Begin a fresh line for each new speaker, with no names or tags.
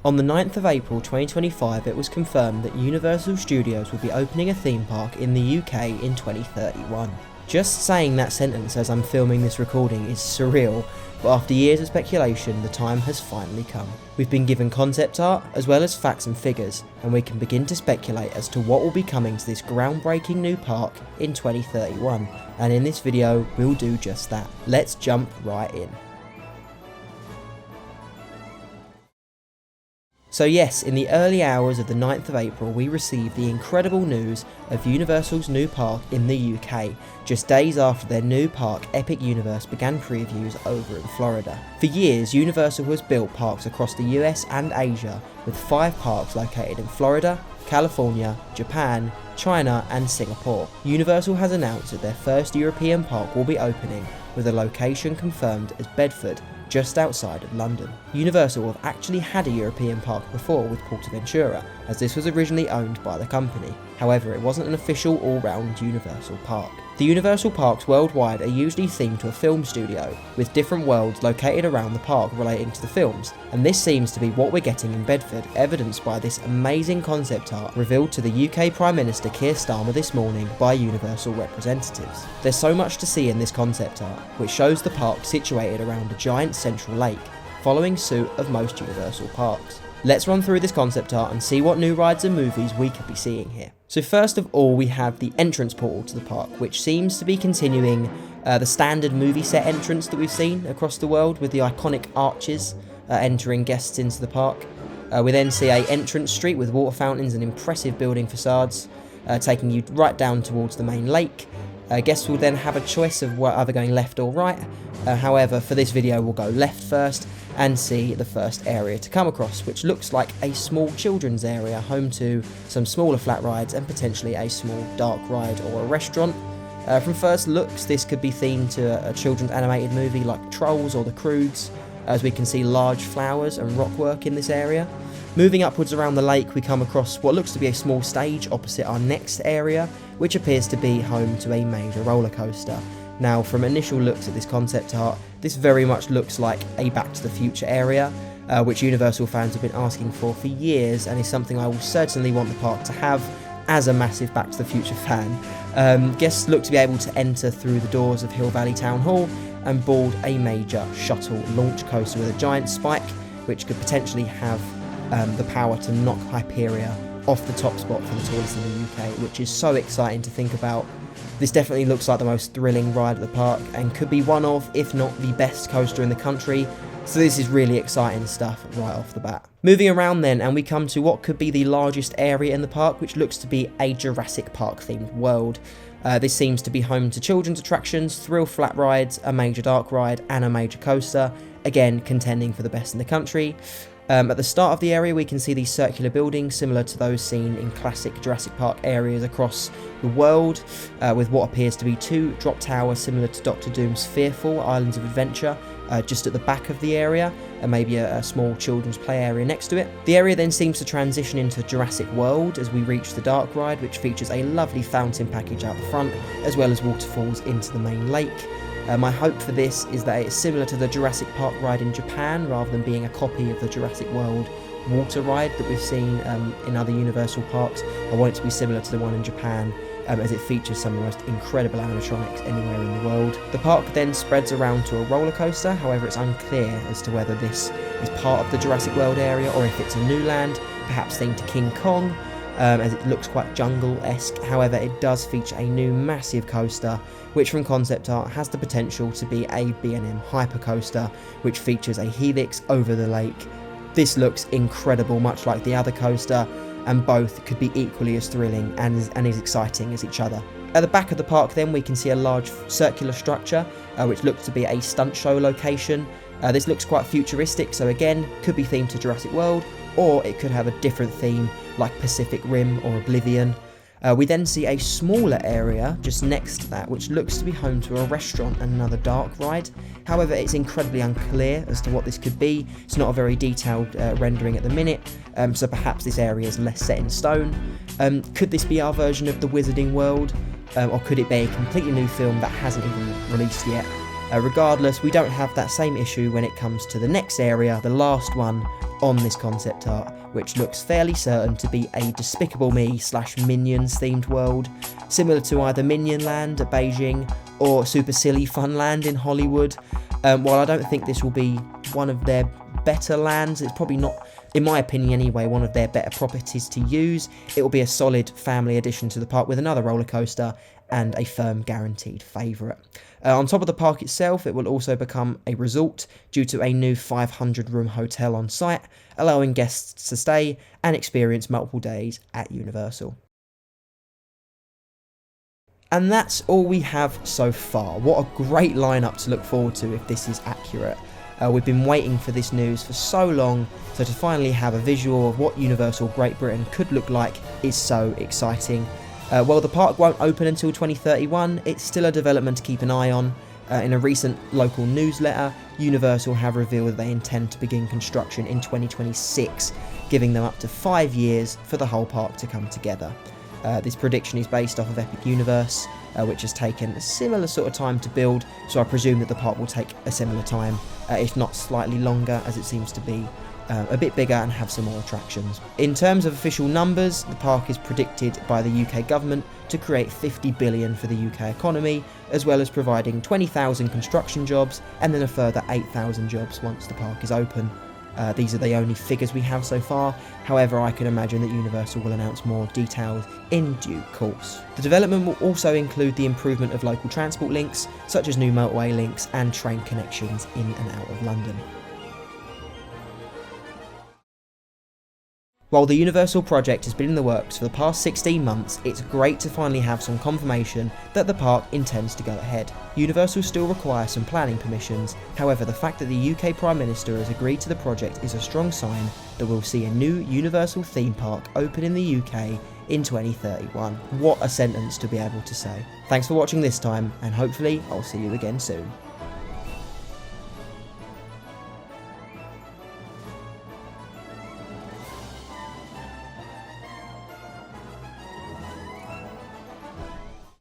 On the 9th of April 2025, it was confirmed that Universal Studios will be opening a theme park in the UK in 2031. Just saying that sentence as I'm filming this recording is surreal, but after years of speculation, the time has finally come. We've been given concept art, as well as facts and figures, and we can begin to speculate as to what will be coming to this groundbreaking new park in 2031, and in this video, we'll do just that. Let's jump right in. So yes, in the early hours of the 9th of April, we received the incredible news of Universal's new park in the UK, just days after their new park, Epic Universe, began previews over in Florida. For years, Universal has built parks across the US and Asia, with 5 parks located in Florida, California, Japan, China and Singapore. Universal has announced that their first European park will be opening, with a location confirmed as Bedford, just outside of London. Universal have actually had a European park before with Portaventura, as this was originally owned by the company. However, it wasn't an official all-round Universal park. The Universal parks worldwide are usually themed to a film studio, with different worlds located around the park relating to the films, and this seems to be what we're getting in Bedford, evidenced by this amazing concept art revealed to the UK Prime Minister Keir Starmer this morning by Universal representatives. There's so much to see in this concept art, which shows the park situated around a giant central lake, following suit of most Universal parks. Let's run through this concept art and see what new rides and movies we could be seeing here. So first of all, we have the entrance portal to the park, which seems to be continuing the standard movie set entrance that we've seen across the world, with the iconic arches entering guests into the park. We then see a entrance street with water fountains and impressive building facades, taking you right down towards the main lake. Guests will then have a choice of either going left or right. However, for this video, we'll go left first and see the first area to come across, which looks like a small children's area, home to some smaller flat rides and potentially a small dark ride or a restaurant. From first looks, this could be themed to a children's animated movie like Trolls or The Croods, as we can see large flowers and rockwork in this area. Moving upwards around the lake, we come across what looks to be a small stage opposite our next area, which appears to be home to a major roller coaster. Now, from initial looks at this concept art, this very much looks like a Back to the Future area, which Universal fans have been asking for years, and is something I will certainly want the park to have as a massive Back to the Future fan. Guests look to be able to enter through the doors of Hill Valley Town Hall and board a major shuttle launch coaster with a giant spike, which could potentially have the power to knock Hyperia off the top spot for the tallest in the UK, which is so exciting to think about. This definitely looks like the most thrilling ride at the park, and could be one of, if not the best coaster in the country, so this is really exciting stuff right off the bat. Moving around then, and we come to what could be the largest area in the park, which looks to be a Jurassic Park themed world. This seems to be home to children's attractions, thrill flat rides, a major dark ride and a major coaster, again contending for the best in the country. At the start of the area, we can see these circular buildings similar to those seen in classic Jurassic Park areas across the world, with what appears to be 2 drop towers similar to Doctor Doom's Fearful Islands of Adventure just at the back of the area, and maybe a small children's play area next to it. The area then seems to transition into Jurassic World as we reach the dark ride, which features a lovely fountain package out the front, as well as waterfalls into the main lake. My hope for this is that it's similar to the Jurassic Park ride in Japan, rather than being a copy of the Jurassic World water ride that we've seen in other Universal parks. I want it to be similar to the one in Japan, as it features some of the most incredible animatronics anywhere in the world. The park then spreads around to a roller coaster, however it's unclear as to whether this is part of the Jurassic World area or if it's a new land, perhaps themed to King Kong, as it looks quite jungle-esque. However, it does feature a new massive coaster, which from concept art has the potential to be a B&M Hypercoaster, which features a helix over the lake. This looks incredible, much like the other coaster, and both could be equally as thrilling and as exciting as each other. At the back of the park then, we can see a large circular structure, which looks to be a stunt show location. This looks quite futuristic, so again, could be themed to Jurassic World, or it could have a different theme like Pacific Rim or Oblivion. We then see a smaller area just next to that, which looks to be home to a restaurant and another dark ride. However, it's incredibly unclear as to what this could be. It's not a very detailed rendering at the minute, so perhaps this area is less set in stone. Could this be our version of the Wizarding World, or could it be a completely new film that hasn't even released yet? Regardless, we don't have that same issue when it comes to the next area, the last one, on this concept art, which looks fairly certain to be a Despicable Me / Minions themed world, similar to either Minion Land at Beijing or Super Silly Fun Land in Hollywood. While I don't think this will be one of their better lands, it's probably not, in my opinion anyway, one of their better properties to use. It will be a solid family addition to the park with another roller coaster and a firm guaranteed favourite. On top of the park itself, it will also become a resort due to a new 500-room hotel on site, allowing guests to stay and experience multiple days at Universal. And that's all we have so far. What a great lineup to look forward to if this is accurate. We've been waiting for this news for so long, so to finally have a visual of what Universal Great Britain could look like is so exciting. While the park won't open until 2031, it's still a development to keep an eye on. In a recent local newsletter, Universal have revealed that they intend to begin construction in 2026, giving them up to 5 years for the whole park to come together. This prediction is based off of Epic Universe, which has taken a similar sort of time to build, so I presume that the park will take a similar time, if not slightly longer, as it seems to be a bit bigger and have some more attractions. In terms of official numbers, the park is predicted by the UK government to create 50 billion for the UK economy, as well as providing 20,000 construction jobs and then a further 8,000 jobs once the park is open. These are the only figures we have so far, however I can imagine that Universal will announce more details in due course. The development will also include the improvement of local transport links, such as new motorway links and train connections in and out of London. While the Universal project has been in the works for the past 16 months, it's great to finally have some confirmation that the park intends to go ahead. Universal still require some planning permissions, however the fact that the UK Prime Minister has agreed to the project is a strong sign that we'll see a new Universal theme park open in the UK in 2031. What a sentence to be able to say. Thanks for watching this time, and hopefully I'll see you again soon.